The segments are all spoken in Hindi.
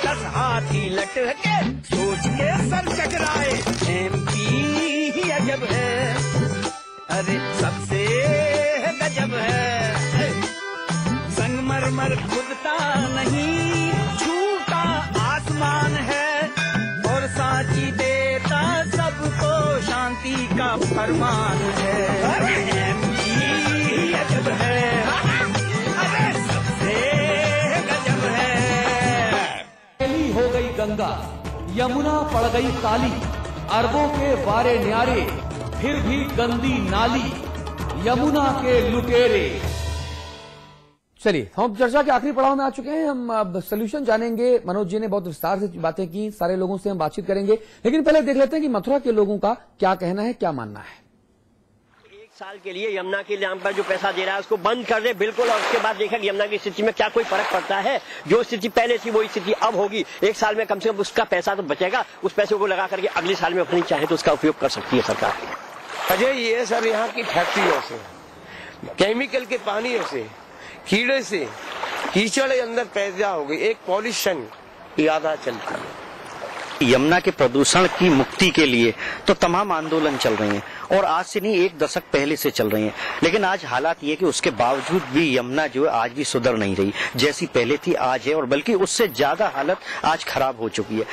10 हाथी लटके सोच के सर चकराए। एमपी ही अजब है, अरे सबसे गजब है। संगमरमर खुदता नहीं, छूटा आसमान है, और सांची देता सबको शांति का फरमान है। अरे एमपी ही अजब है, अरे सबसे गजब है। हो गई गंगा, यमुना पड़ गई काली, अरबों के वारे न्यारे, फिर भी गंदी नाली, यमुना के लुटेरे। चलिए, हम चर्चा के आखिरी पड़ाव में आ चुके हैं। हम अब सोल्यूशन जानेंगे। मनोज जी ने बहुत विस्तार से बातें की, सारे लोगों से हम बातचीत करेंगे, लेकिन पहले देख लेते हैं कि मथुरा के लोगों का क्या कहना है, क्या मानना है। एक साल के लिए यमुना के नाम पर जो पैसा दे रहा है उसको बंद कर दे बिल्कुल, और उसके बाद देखा कि यमुना की स्थिति में क्या कोई फर्क पड़ता है। जो स्थिति पहले थी वही स्थिति अब होगी। एक साल में कम से कम उसका पैसा तो बचेगा, उस पैसे को लगा करके अगले साल में अपनी चाहे तो उसका उपयोग कर सकती है सरकार। वजह ये सर यहाँ की फैक्ट्रियों से, केमिकल के पानियों से, कीड़े से, कीचड़ अंदर पैदा हो गई, एक पॉल्यूशन ज्यादा चलती है। यमुना के प्रदूषण की मुक्ति के लिए तो तमाम आंदोलन चल रहे हैं, और आज से नहीं, एक दशक पहले से चल रहे हैं, लेकिन आज हालात ये कि उसके बावजूद भी यमुना जो है आज भी सुधर नहीं रही। जैसी पहले थी आज है, और बल्कि उससे ज्यादा हालत आज खराब हो चुकी है।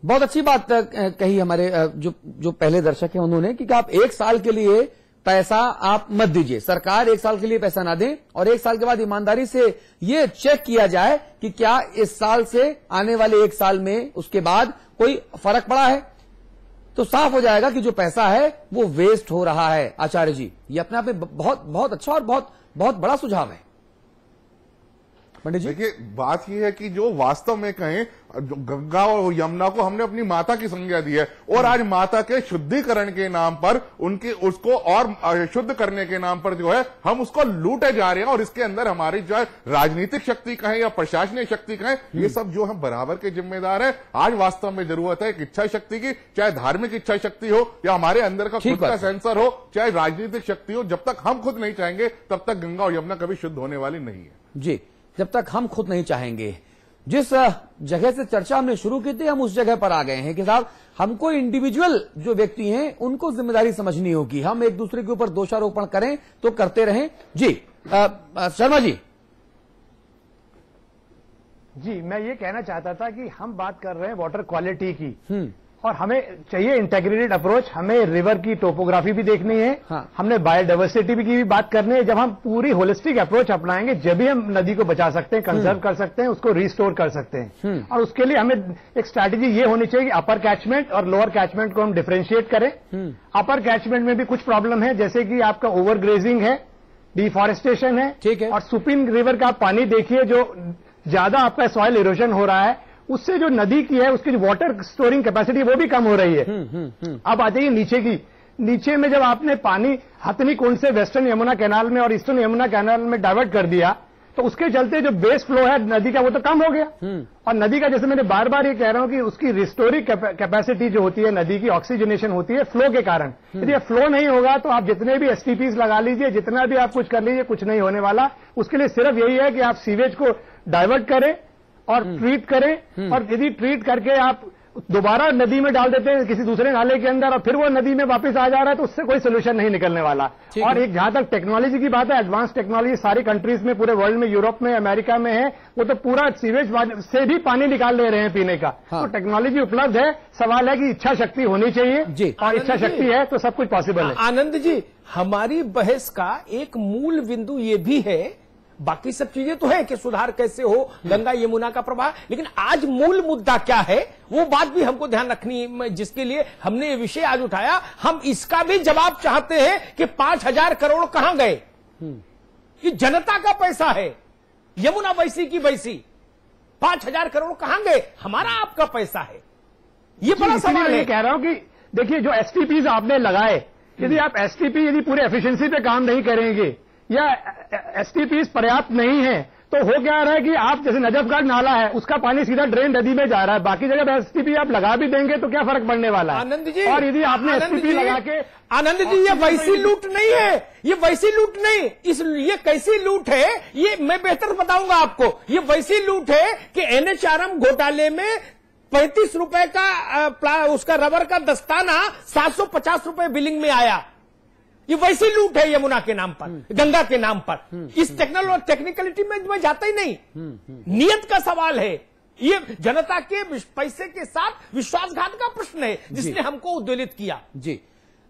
बहुत अच्छी बात कही हमारे जो पहले दर्शक हैं उन्होंने कि आप एक साल के लिए पैसा आप मत दीजिए, सरकार एक साल के लिए पैसा ना दे, और एक साल के बाद ईमानदारी से ये चेक किया जाए कि क्या इस साल से आने वाले एक साल में उसके बाद कोई फर्क पड़ा है, तो साफ हो जाएगा कि जो पैसा है वो वेस्ट हो रहा है। आचार्य जी, ये अपने आप में बहुत अच्छा और बहुत बड़ा सुझाव है। पंडित जी, देखिए, बात यह है कि जो वास्तव में कहें, जो गंगा और यमुना को हमने अपनी माता की संज्ञा दी है, और आज माता के शुद्धिकरण के नाम पर उसको और शुद्ध करने के नाम पर जो है हम उसको लूटे जा रहे हैं। और इसके अंदर हमारी जो है राजनीतिक शक्ति कहें या प्रशासनिक शक्ति कहें, ये सब जो हम बराबर के जिम्मेदार है। आज वास्तव में जरूरत है एक इच्छा शक्ति की, चाहे धार्मिक इच्छा शक्ति हो या हमारे अंदर का खुद का सेंसर हो, चाहे राजनीतिक शक्ति हो। जब तक हम खुद नहीं चाहेंगे तब तक गंगा और यमुना कभी शुद्ध होने वाली नहीं है जी। जब तक हम खुद नहीं चाहेंगे। जिस जगह से चर्चा हमने शुरू की थी, हम उस जगह पर आ गए हैं कि साहब, हमको इंडिविजुअल जो व्यक्ति हैं उनको जिम्मेदारी समझनी होगी। हम एक दूसरे के ऊपर दोषारोपण करें तो करते रहें। जी शर्मा जी। जी, मैं ये कहना चाहता था कि हम बात कर रहे हैं वाटर क्वालिटी की, और हमें चाहिए इंटीग्रेटेड अप्रोच। हमें रिवर की टोपोग्राफी भी देखनी है, हमने बायोडाइवर्सिटी की भी बात करनी है। जब हम पूरी होलिस्टिक अप्रोच अपनाएंगे, जब भी हम नदी को बचा सकते हैं, कंजर्व कर सकते हैं, उसको रिस्टोर कर सकते हैं। और उसके लिए हमें एक स्ट्रैटेजी ये होनी चाहिए कि अपर कैचमेंट और लोअर कैचमेंट को हम डिफरेंशिएट करें। अपर कैचमेंट में भी कुछ प्रॉब्लम है, जैसे कि आपका ओवर ग्रेजिंग है, डिफॉरेस्टेशन है, ठीक है, और सुपिन रिवर का आप पानी देखिए, जो ज्यादा आपका सॉइल इरोजन हो रहा है, उससे जो नदी की है उसकी जो वाटर स्टोरिंग कैपेसिटी वो भी कम हो रही है। अब आ जाइए नीचे की। नीचे में जब आपने पानी हथनी कुंड से वेस्टर्न यमुना कैनाल में और ईस्टर्न यमुना कैनाल में डाइवर्ट कर दिया, तो उसके चलते जो बेस फ्लो है नदी का वो तो कम हो गया। और नदी का, जैसे मैंने बार बार ये कह रहा हूं कि उसकी रिस्टोरिंग कैपेसिटी जो होती है नदी की, ऑक्सीजनेशन होती है फ्लो के कारण। यदि फ्लो नहीं होगा तो आप जितने भी एसटीपीज लगा लीजिए, जितना भी आप कुछ कर लीजिए, कुछ नहीं होने वाला। उसके लिए सिर्फ यही है कि आप सीवेज को डाइवर्ट करें और ट्रीट करें, और यदि ट्रीट करके आप दोबारा नदी में डाल देते हैं किसी दूसरे नाले के अंदर और फिर वो नदी में वापस आ जा रहा है, तो उससे कोई सोल्यूशन नहीं निकलने वाला। और एक जहां तक टेक्नोलॉजी की बात है, एडवांस टेक्नोलॉजी सारी कंट्रीज में, पूरे वर्ल्ड में, यूरोप में, अमेरिका में है, वो तो पूरा सीवेज से भी पानी निकाल ले रहे हैं पीने का। तो टेक्नोलॉजी उपलब्ध है, सवाल है कि इच्छा शक्ति होनी चाहिए, और इच्छा शक्ति है तो सब कुछ पॉसिबल है। आनंद जी, हमारी बहस का एक मूल बिंदु ये भी है, बाकी सब चीजें तो है कि सुधार कैसे हो, गंगा यमुना का प्रवाह, लेकिन आज मूल मुद्दा क्या है वो बात भी हमको ध्यान रखनी, जिसके लिए हमने ये विषय आज उठाया। हम इसका भी जवाब चाहते हैं कि 5,000 करोड़ कहां गए। ये जनता का पैसा है, यमुना वैसी की वैसी, 5,000 करोड़ कहां गए, हमारा आपका पैसा है। ये बड़ा सवाल है। कह रहा हूं कि देखिए, जो एसटीपीज आपने लगाए, यदि आप एसटीपी यदि पूरे एफिशिएंसी पे काम नहीं करेंगे या एसटीपीज पर्याप्त नहीं है, तो हो क्या रहा है कि आप जैसे नजफगढ़ नाला है, उसका पानी सीधा ड्रेन नदी में जा रहा है, बाकी जगह एसटीपी आप लगा भी देंगे तो क्या फर्क पड़ने वाला है? आनंद जी, और यदि आपने एसटीपी लगा के, आनंद जी, ये वैसी लूट नहीं है, ये वैसी लूट नहीं, ये कैसी लूट है ये मैं बेहतर बताऊंगा आपको। ये वैसी लूट है कि एनएचआरएम घोटाले में 35 रुपए का उसका रबर का दस्ताना 750 रुपए बिलिंग में आया। ये वैसी लूट है यमुना के नाम पर, गंगा के नाम पर। इस टेक्निकलिटी में मैं जाता ही नहीं। नियत का सवाल है, ये जनता के पैसे के साथ विश्वासघात का प्रश्न है जिसने हमको उद्वेलित किया। जी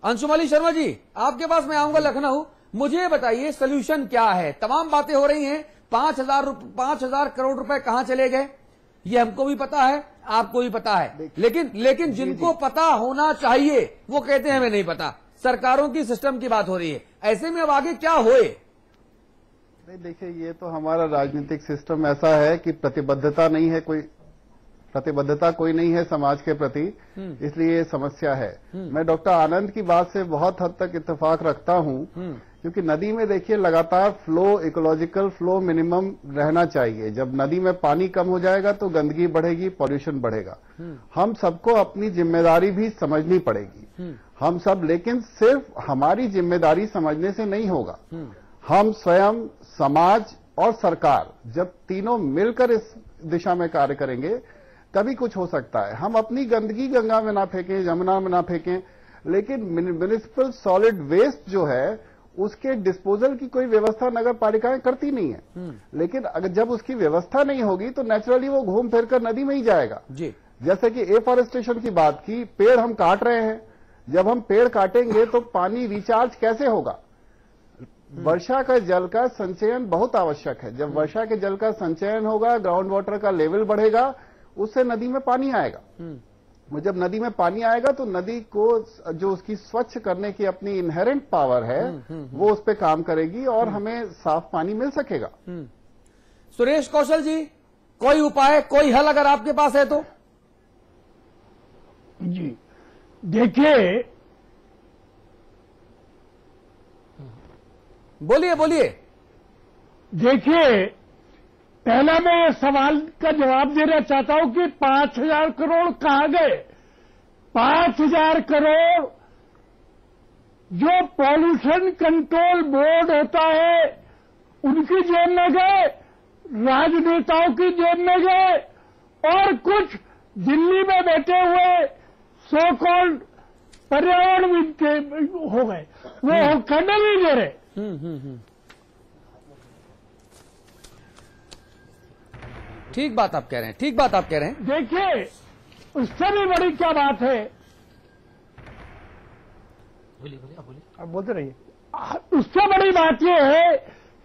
अंशुमली शर्मा जी, आपके पास मैं आऊंगा लखनऊ। मुझे बताइए सोल्यूशन क्या है? तमाम बातें हो रही हैं, 5,000 करोड़ रुपए कहां चले गए ये हमको भी पता है, आपको भी पता है, लेकिन जिनको पता होना चाहिए वो कहते हैं हमें नहीं पता। सरकारों की सिस्टम की बात हो रही है, ऐसे में अब आगे क्या होए? नहीं, देखिए, ये तो हमारा राजनीतिक सिस्टम ऐसा है कि प्रतिबद्धता कोई नहीं है समाज के प्रति, इसलिए ये समस्या है। मैं डॉक्टर आनंद की बात से बहुत हद तक इत्तेफाक रखता हूं, क्योंकि नदी में देखिए लगातार फ्लो, इकोलॉजिकल फ्लो मिनिमम रहना चाहिए। जब नदी में पानी कम हो जाएगा तो गंदगी बढ़ेगी, पॉल्यूशन बढ़ेगा। हम सबको अपनी जिम्मेदारी भी समझनी पड़ेगी, हम सब। लेकिन सिर्फ हमारी जिम्मेदारी समझने से नहीं होगा, हम स्वयं, समाज और सरकार जब तीनों मिलकर इस दिशा में कार्य करेंगे तभी कुछ हो सकता है। हम अपनी गंदगी गंगा में ना फेंकें, यमुना में ना फेंकें, लेकिन म्युनिसिपल सॉलिड वेस्ट जो है उसके डिस्पोजल की कोई व्यवस्था नगर पालिकाएं करती नहीं है। लेकिन अगर जब उसकी व्यवस्था नहीं होगी तो नेचुरली वो घूम फिर कर नदी में ही जाएगा। जी, जैसे कि एफॉरेस्टेशन की बात की, पेड़ हम काट रहे हैं, जब हम पेड़ काटेंगे तो पानी रिचार्ज कैसे होगा? वर्षा का जल का संचयन बहुत आवश्यक है। जब वर्षा के जल का संचयन होगा, ग्राउंड वाटर का लेवल बढ़ेगा, उससे नदी में पानी आएगा। जब नदी में पानी आएगा तो नदी को जो उसकी स्वच्छ करने की अपनी इनहेरेंट पावर है वो उस पर काम करेगी और हमें साफ पानी मिल सकेगा। सुरेश कौशल जी, कोई उपाय, कोई हल अगर आपके पास है तो? जी देखिए, बोलिए। देखिए, पहला मैं ये सवाल का जवाब देना चाहता हूं कि 5,000 करोड़ कहां गए? 5,000 करोड़ जो पॉल्यूशन कंट्रोल बोर्ड होता है उनकी जेब में गए, राजनेताओं की जेब में गए, और कुछ दिल्ली में बैठे हुए सो कॉल्ड पर्यावरणविद के हो गए, वो करने नहीं दे रहे। ठीक बात आप कह रहे हैं, देखिए, उससे भी बड़ी क्या बात है, आप बोलते रहिए। उससे बड़ी बात यह है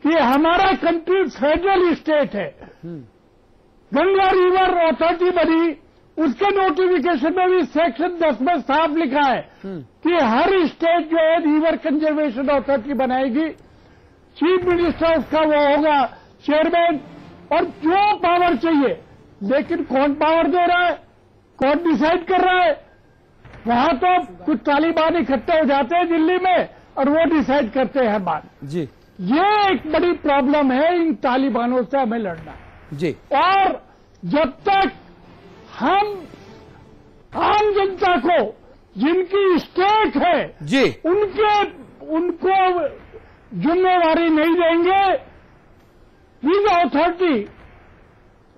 कि हमारा कंट्री फेडरल स्टेट है। गंगा रिवर अथॉरिटी बनी, उसके नोटिफिकेशन में भी सेक्शन 10 में साफ लिखा है कि हर स्टेट जो है रिवर कंजर्वेशन अथॉरिटी बनाएगी, चीफ मिनिस्टर उसका वो होगा चेयरमैन, और जो पावर चाहिए। लेकिन कौन पावर दे रहा है, कौन डिसाइड कर रहा है? वहां तो कुछ तालिबान इकट्ठे हो जाते हैं दिल्ली में और वो डिसाइड करते हैं बात। जी, ये एक बड़ी प्रॉब्लम है, इन तालिबानों से हमें लड़ना जी। और जब तक हम आम जनता को जिनकी स्टेक है जी, उनको जिम्मेवारी नहीं देंगे प्लीज अथॉरिटी,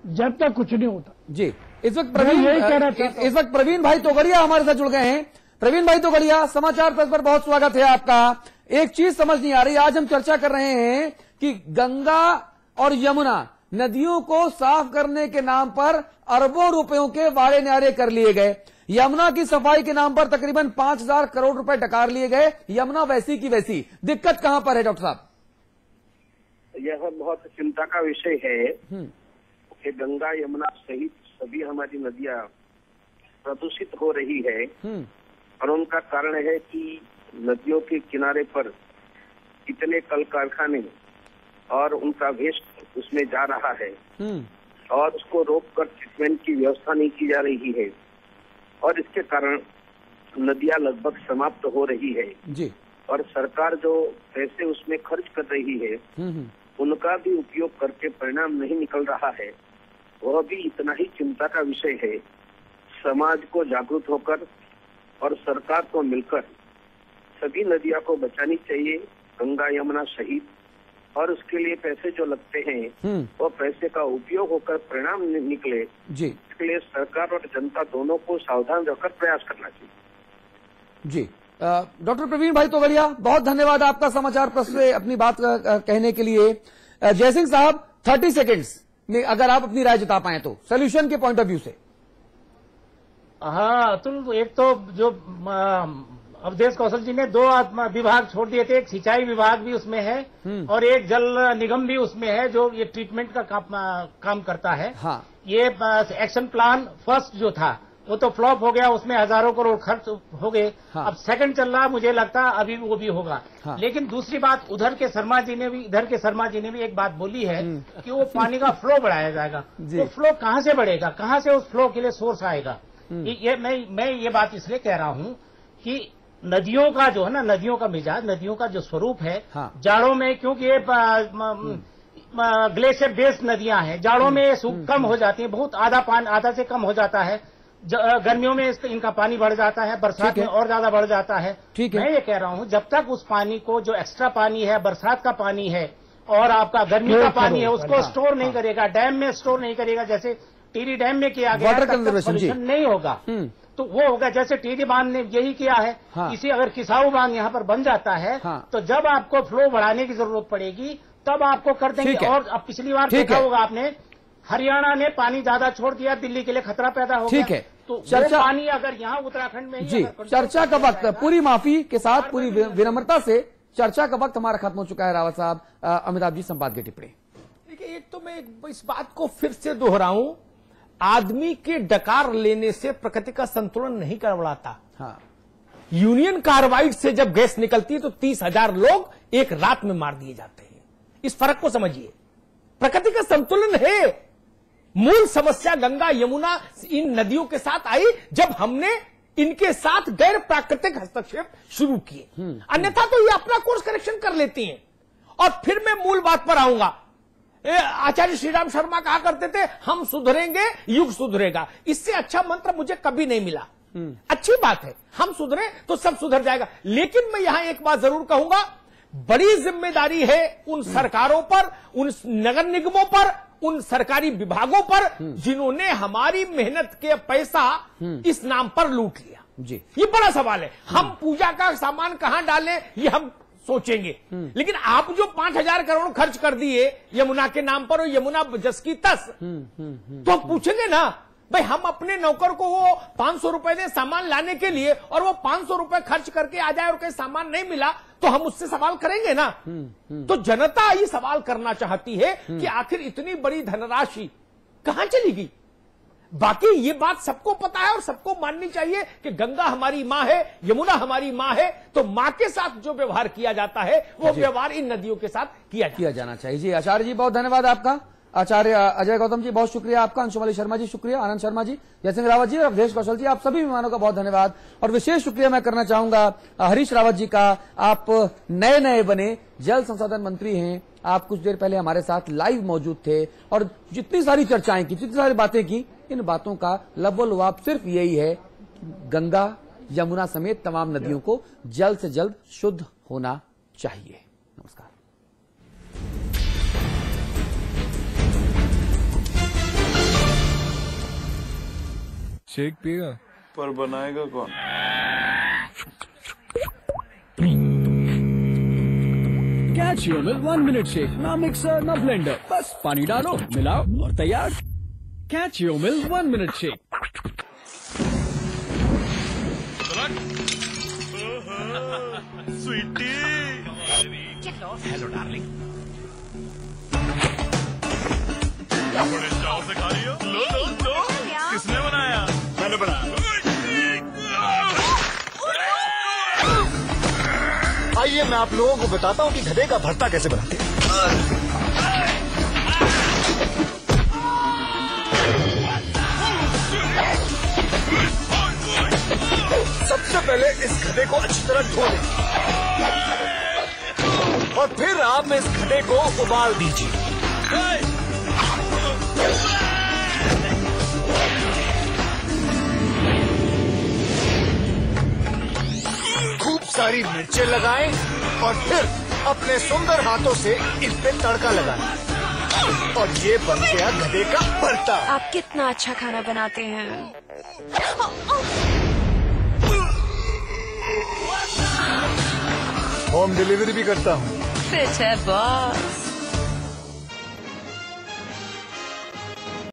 जब तक कुछ नहीं होता। जी, इस वक्त प्रवीण भाई तोगड़िया हमारे साथ जुड़ गए हैं। प्रवीण भाई तोगड़िया, समाचार प्लस पर बहुत स्वागत है आपका। एक चीज समझ नहीं आ रही, आज हम चर्चा कर रहे हैं कि गंगा और यमुना नदियों को साफ करने के नाम पर अरबों रुपयों के वाड़े न्यारे कर लिए गए। यमुना की सफाई के नाम पर तकरीबन 5,000 करोड़ रुपए डकार लिए गए। यमुना वैसी की वैसी, दिक्कत कहां पर है डॉक्टर साहब? यह बहुत चिंता का विषय है कि गंगा यमुना सहित सभी हमारी नदियां प्रदूषित हो रही है, और उनका कारण है कि नदियों के किनारे पर कितने कल कारखाने और उनका वेस्ट उसमें जा रहा है, और उसको रोककर ट्रीटमेंट की व्यवस्था नहीं की जा रही है, और इसके कारण नदियां लगभग समाप्त हो रही है। जी। और सरकार जो पैसे उसमें खर्च कर रही है उनका भी उपयोग करके परिणाम नहीं निकल रहा है, वह भी इतना ही चिंता का विषय है। समाज को जागरूक होकर और सरकार को मिलकर सभी नदियों को बचानी चाहिए, गंगा यमुना सहित, और उसके लिए पैसे जो लगते हैं वो पैसे का उपयोग होकर परिणाम निकले जी। इसके लिए सरकार और जनता दोनों को सावधान रहकर प्रयास करना चाहिए। जी डॉक्टर प्रवीण भाई तोगड़िया, बहुत धन्यवाद आपका समाचार पत्र से अपनी बात कहने के लिए। जयसिंह साहब 30 सेकेंड्स में अगर आप अपनी राय जता पाए तो सोल्यूशन के पॉइंट ऑफ व्यू से। हाँ अतुल, एक तो जो अवधेश कौशल जी ने 2 विभाग छोड़ दिए थे, एक सिंचाई विभाग भी उसमें है और एक जल निगम भी उसमें है जो ये ट्रीटमेंट का काम करता है। हाँ। ये एक्शन प्लान फर्स्ट जो था वो तो फ्लॉप हो गया, उसमें हजारों करोड़ खर्च हो गए। हाँ। अब सेकंड चल रहा, मुझे लगता है अभी वो भी होगा। हाँ। लेकिन दूसरी बात, इधर के शर्मा जी ने भी एक बात बोली है कि वो पानी का फ्लो बढ़ाया जाएगा। वो फ्लो कहाँ से बढ़ेगा, कहाँ से उस फ्लो के लिए सोर्स आएगा? ये मैं ये बात इसलिए कह रहा हूँ कि नदियों का जो है ना, नदियों का मिजाज, नदियों का जो स्वरूप है, हाँ। जाड़ों में क्योंकि ये ग्लेशियर बेस्ड नदियां हैं, जाड़ों में कम हो जाती है, बहुत आधा से कम हो जाता है। गर्मियों में इनका पानी बढ़ जाता है, बरसात में और ज्यादा बढ़ जाता है। मैं ये कह रहा हूँ जब तक उस पानी को, जो एक्स्ट्रा पानी है, बरसात का पानी है और आपका गर्मी का पानी है, उसको स्टोर नहीं करेगा, डैम में स्टोर नहीं करेगा, जैसे टिहरी डैम में किया गया, सोल्यूशन नहीं होगा। तो वो होगा जैसे टिहरी बांध ने यही किया है। इसी अगर किसाऊ बांध यहाँ पर बन जाता है तो जब आपको फ्लो बढ़ाने की जरूरत पड़ेगी तब आपको कर देंगे। और अब पिछली बार देखा होगा आपने, हरियाणा ने पानी ज्यादा छोड़ दिया, दिल्ली के लिए खतरा पैदा हो गया। ठीक है, तो चर्चा पानी अगर यहाँ उत्तराखंड में जी, चर्चा का वक्त पूरी माफी के साथ, पूरी विनम्रता से चर्चा का वक्त हमारा खत्म हो चुका है। रावत साहब, अमिताभ जी संपादकीय टिप्पणी। देखिए, एक तो मैं इस बात को फिर से दोहराऊं, आदमी के डकार लेने से प्रकृति का संतुलन नहीं गड़बड़ाता। हाँ। यूनियन कार्बाइड से जब गैस निकलती है तो 30,000 लोग एक रात में मार दिए जाते हैं। इस फर्क को समझिए, प्रकृति का संतुलन है। मूल समस्या गंगा यमुना इन नदियों के साथ आई जब हमने इनके साथ गैर प्राकृतिक हस्तक्षेप शुरू किए। अन्यथा तो ये अपना कोर्स करेक्शन कर लेती हैं। और फिर मैं मूल बात पर आऊंगा। आचार्य श्रीराम शर्मा कहा करते थे, हम सुधरेंगे युग सुधरेगा। इससे अच्छा मंत्र मुझे कभी नहीं मिला। अच्छी बात है, हम सुधरे तो सब सुधर जाएगा। लेकिन मैं यहां एक बात जरूर कहूंगा, बड़ी जिम्मेदारी है उन सरकारों पर, उन नगर निगमों पर, उन सरकारी विभागों पर जिन्होंने हमारी मेहनत के पैसा इस नाम पर लूट लिया। जी, ये बड़ा सवाल है। हम पूजा का सामान कहां डालें ये हम सोचेंगे, लेकिन आप जो 5,000 करोड़ खर्च कर दिए यमुना के नाम पर, और यमुना जस की तस, तो हम पूछेंगे ना भाई, हम अपने नौकर को वो 500 रुपए दे सामान लाने के लिए और वो 500 रुपए खर्च करके आ जाए और कहीं सामान नहीं मिला तो हम उससे सवाल करेंगे ना। तो जनता ये सवाल करना चाहती है कि आखिर इतनी बड़ी धनराशि कहां चली गई। बाकी ये बात सबको पता है और सबको माननी चाहिए कि गंगा हमारी मां है, यमुना हमारी मां है, तो मां के साथ जो व्यवहार किया जाता है वो व्यवहार इन नदियों के साथ किया जाना चाहिए। जी आचार्य जी, बहुत धन्यवाद आपका। आचार्य अजय गौतम जी, बहुत शुक्रिया आपका। अंशुमाली शर्मा जी शुक्रिया, आनंद शर्मा जी, जयसिंह रावत जी और अवधेश कौशल जी, आप सभी मेहमानों का बहुत धन्यवाद। और विशेष शुक्रिया मैं करना चाहूंगा हरीश रावत जी का। आप नए बने जल संसाधन मंत्री हैं, आप कुछ देर पहले हमारे साथ लाइव मौजूद थे और जितनी सारी चर्चाएं की, जितनी सारी बातें की, इन बातों का लबोलवाब सिर्फ यही है, गंगा यमुना समेत तमाम नदियों को जल्द से जल्द शुद्ध होना चाहिए। नमस्कार। शेक पिएगा पर बनाएगा कौन? Catch your milk 1 minute shake, ना मिक्सर ना ब्लेंडर, बस पानी डालो, मिलाओ और तैयार। Catch your milk 1 minute shake. Sweetie, hello darling. बड़े चाव से खा रही हो? लो। किसने बनाया? मैंने बनाया। आइए मैं आप लोगों को बताता हूँ कि गधे का भरता कैसे बनाते हैं। सबसे पहले इस गधे को अच्छी तरह धो लें और फिर आप इस गधे को उबाल दीजिए। खूब सारी मिर्चें लगाएं और फिर अपने सुंदर हाथों से इस पे तड़का लगाएं और ये बन गया गधे का भरता। आप कितना अच्छा खाना बनाते हैं। होम डिलीवरी भी करता हूँ। फिट है बॉस।